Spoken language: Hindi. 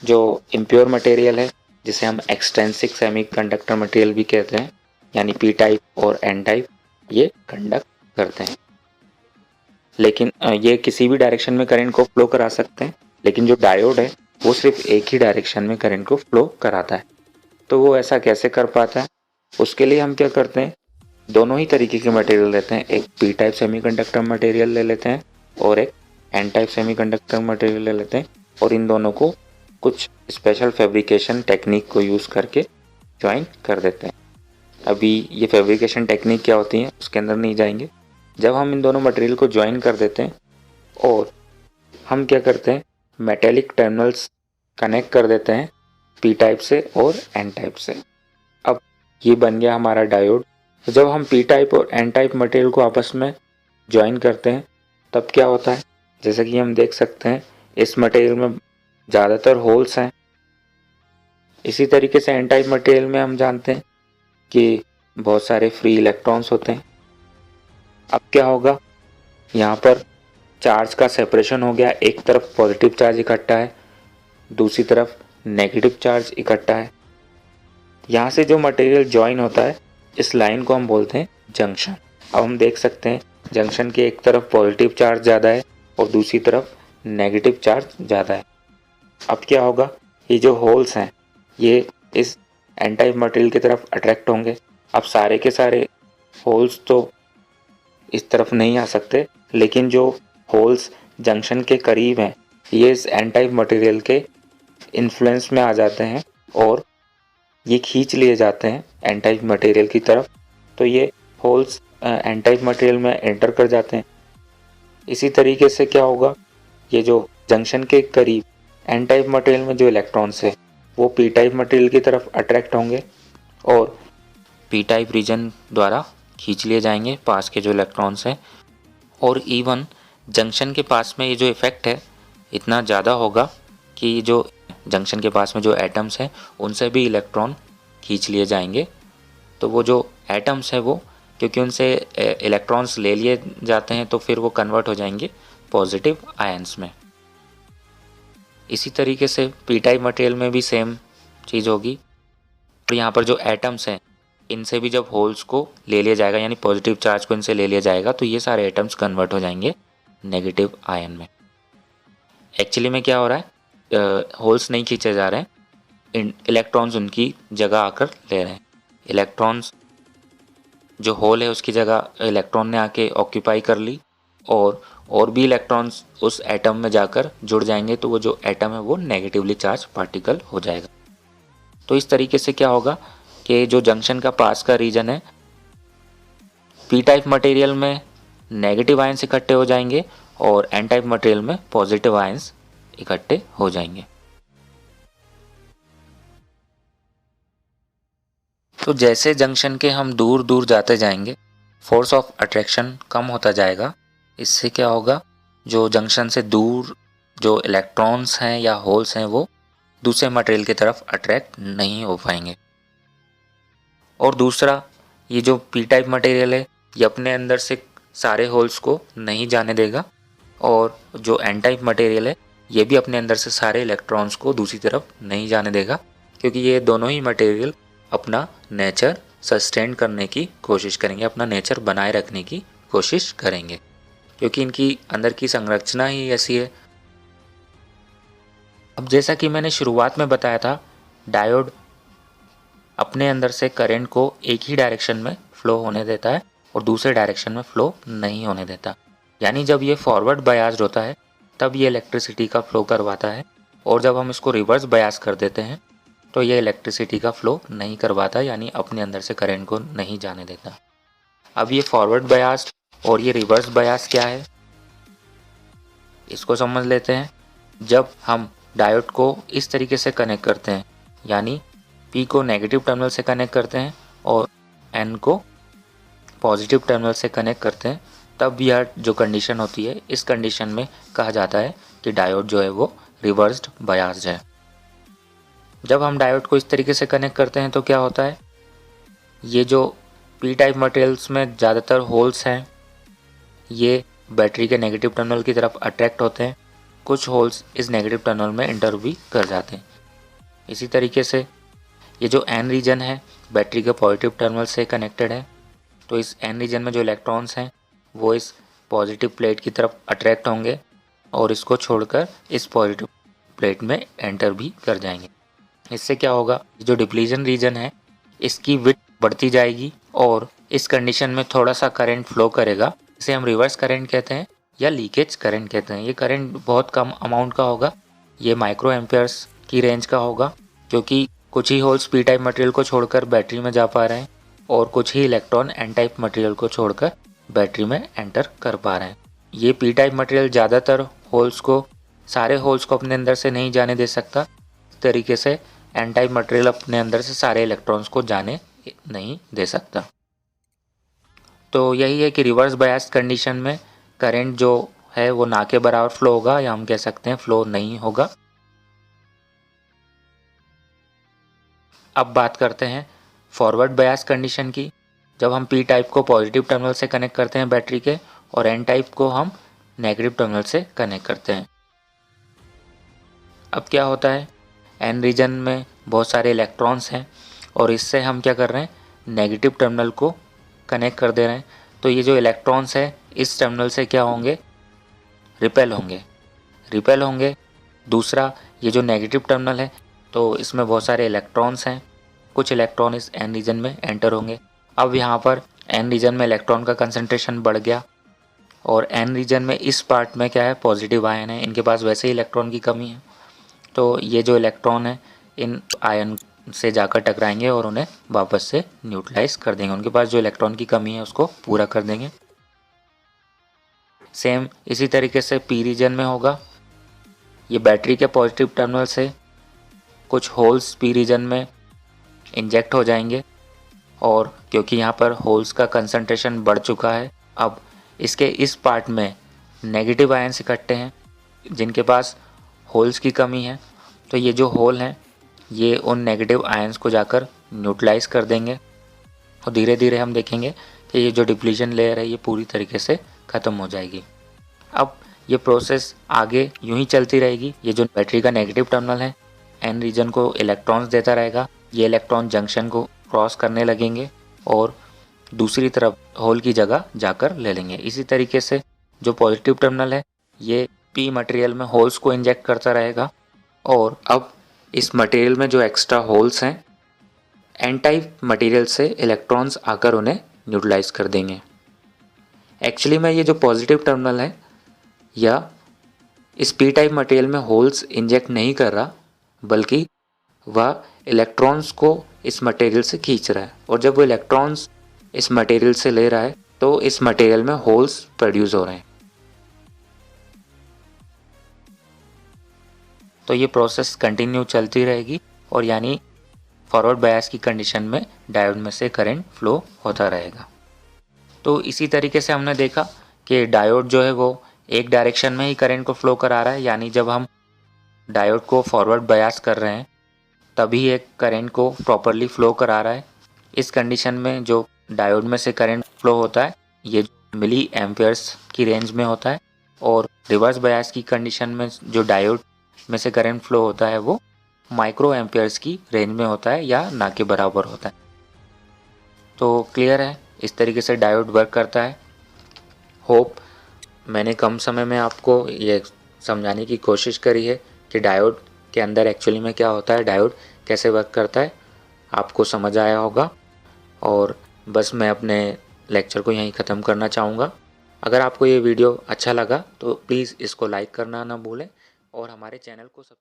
जो इम्प्योर मटेरियल है जिसे हम एक्सट्रिंसिक सेमीकंडक्टर मटेरियल भी कहते हैं, यानी पी टाइप और एन टाइप, ये कंडक्ट करते हैं। लेकिन ये किसी भी डायरेक्शन में करंट को फ्लो करा सकते हैं, लेकिन जो डायोड है वो सिर्फ एक ही डायरेक्शन में करंट को फ्लो कराता है। तो वो ऐसा कैसे कर पाता है? उसके लिए हम क्या करते हैं, दोनों ही तरीके के मटेरियल लेते हैं। एक पी टाइप सेमीकंडक्टर मटेरियल ले लेते हैं और एक एन टाइप सेमीकंडक्टर मटेरियल ले लेते हैं, और इन दोनों को कुछ स्पेशल फैब्रिकेशन टेक्निक को यूज़ करके ज्वाइन कर देते हैं। अभी ये फैब्रिकेशन टेक्निक क्या होती है उसके अंदर नहीं जाएंगे। जब हम इन दोनों मटेरियल को ज्वाइन कर देते हैं और हम क्या करते हैं, मेटेलिक टर्मिनल्स कनेक्ट कर देते हैं पी टाइप से और एन टाइप से। अब ये बन गया हमारा डायोड। तो जब हम पी टाइप और एन टाइप मटेरियल को आपस में ज्वाइन करते हैं तब क्या होता है, जैसा कि हम देख सकते हैं इस मटेरियल में ज़्यादातर होल्स हैं। इसी तरीके से एन टाइप मटेरियल में हम जानते हैं कि बहुत सारे फ्री इलेक्ट्रॉन्स होते हैं। अब क्या होगा, यहाँ पर चार्ज का सेपरेशन हो गया, एक तरफ पॉजिटिव चार्ज इकट्ठा है, दूसरी तरफ नेगेटिव चार्ज इकट्ठा है। यहाँ से जो मटेरियल ज्वाइन होता है इस लाइन को हम बोलते हैं जंक्शन। अब हम देख सकते हैं जंक्शन के एक तरफ पॉजिटिव चार्ज ज़्यादा है और दूसरी तरफ नेगेटिव चार्ज ज़्यादा है। अब क्या होगा, ये जो होल्स हैं ये इस एन टाइप मटेरियल की तरफ अट्रैक्ट होंगे। अब सारे के सारे होल्स तो इस तरफ नहीं आ सकते, लेकिन जो होल्स जंक्शन के करीब हैं ये इस एन टाइप मटेरियल के इन्फ्लुएंस में आ जाते हैं और ये खींच लिए जाते हैं एन टाइप मटेरियल की तरफ। तो ये होल्स एन टाइप मटेरियल में एंटर कर जाते हैं। इसी तरीके से क्या होगा, ये जो जंक्शन के करीब एन टाइप मटेरियल में जो इलेक्ट्रॉन्स है वो पी टाइप मटेरियल की तरफ अट्रैक्ट होंगे और पी टाइप रीजन द्वारा खींच लिए जाएंगे पास के जो इलेक्ट्रॉन्स हैं। और इवन जंक्शन के पास में ये जो इफ़ेक्ट है इतना ज़्यादा होगा कि जो जंक्शन के पास में जो एटम्स हैं उनसे भी इलेक्ट्रॉन खींच लिए जाएंगे। तो वो जो एटम्स हैं वो क्योंकि उनसे इलेक्ट्रॉन्स ले लिए जाते हैं तो फिर वो कन्वर्ट हो जाएंगे पॉजिटिव आयंस में। इसी तरीके से पी टाइप मटेरियल में भी सेम चीज़ होगी। और यहाँ पर जो एटम्स हैं इनसे भी जब होल्स को ले लिया जाएगा, यानी पॉजिटिव चार्ज को इनसे ले लिया जाएगा, तो ये सारे एटम्स कन्वर्ट हो जाएंगे नेगेटिव आयन में। एक्चुअली में क्या हो रहा है, होल्स नहीं खींचे जा रहे हैं, इलेक्ट्रॉन्स उनकी जगह आकर ले रहे हैं। इलेक्ट्रॉन्स जो होल है उसकी जगह इलेक्ट्रॉन ने आके ऑक्यूपाई कर ली और भी इलेक्ट्रॉन्स उस एटम में जाकर जुड़ जाएंगे, तो वो जो एटम है वो नेगेटिवली चार्ज पार्टिकल हो जाएगा। तो इस तरीके से क्या होगा कि जो जंक्शन का पास का रीजन है पी टाइप मटेरियल में नेगेटिव आयंस इकट्ठे हो जाएंगे और एन टाइप मटेरियल में पॉजिटिव आयंस इकट्ठे हो जाएंगे। तो जैसे जंक्शन के हम दूर दूर जाते जाएंगे फोर्स ऑफ अट्रैक्शन कम होता जाएगा। इससे क्या होगा, जो जंक्शन से दूर जो इलेक्ट्रॉन्स हैं या होल्स हैं वो दूसरे मटेरियल की तरफ अट्रैक्ट नहीं हो पाएंगे। और दूसरा, ये जो पी टाइप मटेरियल है ये अपने अंदर से सारे होल्स को नहीं जाने देगा और जो एन टाइप मटेरियल है ये भी अपने अंदर से सारे इलेक्ट्रॉन्स को दूसरी तरफ नहीं जाने देगा, क्योंकि ये दोनों ही मटेरियल अपना नेचर सस्टेन करने की कोशिश करेंगे, अपना नेचर बनाए रखने की कोशिश करेंगे, क्योंकि इनकी अंदर की संरचना ही ऐसी है। अब जैसा कि मैंने शुरुआत में बताया था, डायोड अपने अंदर से करंट को एक ही डायरेक्शन में फ्लो होने देता है और दूसरे डायरेक्शन में फ्लो नहीं होने देता। यानी जब ये फॉरवर्ड बायास्ड होता है तब ये इलेक्ट्रिसिटी का फ्लो करवाता है, और जब हम इसको रिवर्स बायास कर देते हैं तो ये इलेक्ट्रिसिटी का फ्लो नहीं करवाता, यानी अपने अंदर से करंट को नहीं जाने देता। अब ये फॉरवर्ड बायास्ड और ये रिवर्स बायास क्या है इसको समझ लेते हैं। जब हम डायोड को इस तरीके से कनेक्ट करते हैं, यानी P को नेगेटिव टर्मिनल से कनेक्ट करते हैं और N को पॉजिटिव टर्मिनल से कनेक्ट करते हैं, तब यह जो कंडीशन होती है इस कंडीशन में कहा जाता है कि डायोड जो है वो रिवर्स्ड बायास्ड है। जब हम डायोड को इस तरीके से कनेक्ट करते हैं तो क्या होता है, ये जो पी टाइप मटेरियल्स में ज़्यादातर होल्स हैं ये बैटरी के नेगेटिव टर्मिनल की तरफ अट्रैक्ट होते हैं कुछ होल्स इस नेगेटिव टर्मिनल में एंटर भी कर जाते हैं। इसी तरीके से ये जो एन रीजन है बैटरी के पॉजिटिव टर्मिनल से कनेक्टेड है, तो इस एन रीजन में जो इलेक्ट्रॉन्स हैं वो इस पॉजिटिव प्लेट की तरफ अट्रैक्ट होंगे और इसको छोड़कर इस पॉजिटिव प्लेट में एंटर भी कर जाएंगे। इससे क्या होगा, जो डिप्लीशन रीजन है इसकी विड्थ बढ़ती जाएगी और इस कंडीशन में थोड़ा सा करंट फ्लो करेगा। इसे हम रिवर्स करंट कहते हैं या लीकेज करंट कहते हैं। ये करंट बहुत कम अमाउंट का होगा, ये माइक्रो एम्पियर्स की रेंज का होगा, क्योंकि कुछ ही होल्स पी टाइप मटेरियल को छोड़कर बैटरी में जा पा रहे हैं और कुछ ही इलेक्ट्रॉन एन टाइप मटेरियल को छोड़कर बैटरी में एंटर कर पा रहे हैं। ये पी टाइप मटेरियल ज़्यादातर होल्स को, सारे होल्स को अपने अंदर से नहीं जाने दे सकता। इस तरीके से एन टाइप मटेरियल अपने अंदर से सारे इलेक्ट्रॉन्स को जाने नहीं दे सकता। तो यही है कि रिवर्स बायस कंडीशन में करंट जो है वो ना के बराबर फ्लो होगा, या हम कह सकते हैं फ्लो नहीं होगा। अब बात करते हैं फॉरवर्ड बायस कंडीशन की। जब हम पी टाइप को पॉजिटिव टर्मिनल से कनेक्ट करते हैं बैटरी के और एन टाइप को हम नेगेटिव टर्मिनल से कनेक्ट करते हैं। अब क्या होता है, एन रीजन में बहुत सारे इलेक्ट्रॉन्स हैं और इससे हम क्या कर रहे हैं, नेगेटिव टर्मिनल को कनेक्ट कर दे रहे हैं। तो ये जो इलेक्ट्रॉन्स हैं इस टर्मिनल से क्या होंगे, रिपेल होंगे। दूसरा, ये जो नेगेटिव टर्मिनल है तो इसमें बहुत सारे इलेक्ट्रॉन्स हैं, कुछ इलेक्ट्रॉन इस एन रीजन में एंटर होंगे। अब यहाँ पर एन रीजन में इलेक्ट्रॉन का कंसंट्रेशन बढ़ गया और एन रीजन में इस पार्ट में क्या है, पॉजिटिव आयन है, इनके पास वैसे ही इलेक्ट्रॉन की कमी है। तो ये जो इलेक्ट्रॉन है इन आयन से जाकर टकराएंगे और उन्हें वापस से न्यूट्रलाइज कर देंगे, उनके पास जो इलेक्ट्रॉन की कमी है उसको पूरा कर देंगे। सेम इसी तरीके से पी रीजन में होगा। ये बैटरी के पॉजिटिव टर्मिनल से कुछ होल्स पी रीजन में इंजेक्ट हो जाएंगे और क्योंकि यहाँ पर होल्स का कंसंट्रेशन बढ़ चुका है, अब इसके इस पार्ट में नेगेटिव आयन्स इकट्ठे हैं जिनके पास होल्स की कमी है। तो ये जो होल हैं ये उन नेगेटिव आयन्स को जाकर न्यूट्रलाइज कर देंगे और धीरे धीरे हम देखेंगे कि ये जो डिप्लीशन लेयर है ये पूरी तरीके से ख़त्म हो जाएगी। अब ये प्रोसेस आगे यूं ही चलती रहेगी। ये जो बैटरी का नेगेटिव टर्मिनल है एन रीजन को इलेक्ट्रॉन्स देता रहेगा, ये इलेक्ट्रॉन जंक्शन को क्रॉस करने लगेंगे और दूसरी तरफ होल की जगह जाकर ले लेंगे। इसी तरीके से जो पॉजिटिव टर्मिनल है ये पी मटेरियल में होल्स को इंजेक्ट करता रहेगा और अब इस मटेरियल में जो एक्स्ट्रा होल्स हैं एन टाइप मटेरियल से इलेक्ट्रॉन्स आकर उन्हें न्यूट्रलाइज कर देंगे। एक्चुअली में ये जो पॉजिटिव टर्मिनल है या इस पी टाइप मटेरियल में होल्स इंजेक्ट नहीं कर रहा, बल्कि वह इलेक्ट्रॉन्स को इस मटेरियल से खींच रहा है और जब वो इलेक्ट्रॉन्स इस मटेरियल से ले रहा है तो इस मटेरियल में होल्स प्रोड्यूस हो रहे हैं। तो ये प्रोसेस कंटिन्यू चलती रहेगी और यानी फॉरवर्ड बायस की कंडीशन में डायोड में से करंट फ्लो होता रहेगा। तो इसी तरीके से हमने देखा कि डायोड जो है वो एक डायरेक्शन में ही करंट को फ्लो करा रहा है, यानी जब हम डायोड को फॉरवर्ड बायस कर रहे हैं तभी एक करंट को प्रॉपरली फ्लो करा रहा है। इस कंडीशन में जो डायोड में से करंट फ्लो होता है ये मिली एम्पियर्स की रेंज में होता है और रिवर्स बायस की कंडीशन में जो डायोड में से करंट फ्लो होता है वो माइक्रो एम्पियर्स की रेंज में होता है या ना के बराबर होता है। तो क्लियर है, इस तरीके से डायोड वर्क करता है। होप मैंने कम समय में आपको ये समझाने की कोशिश करी है कि डायोड के अंदर एक्चुअली में क्या होता है, डायोड कैसे वर्क करता है, आपको समझ आया होगा। और बस मैं अपने लेक्चर को यहीं ख़त्म करना चाहूँगा। अगर आपको ये वीडियो अच्छा लगा तो प्लीज़ इसको लाइक करना ना भूलें और हमारे चैनल को सब्सक्राइब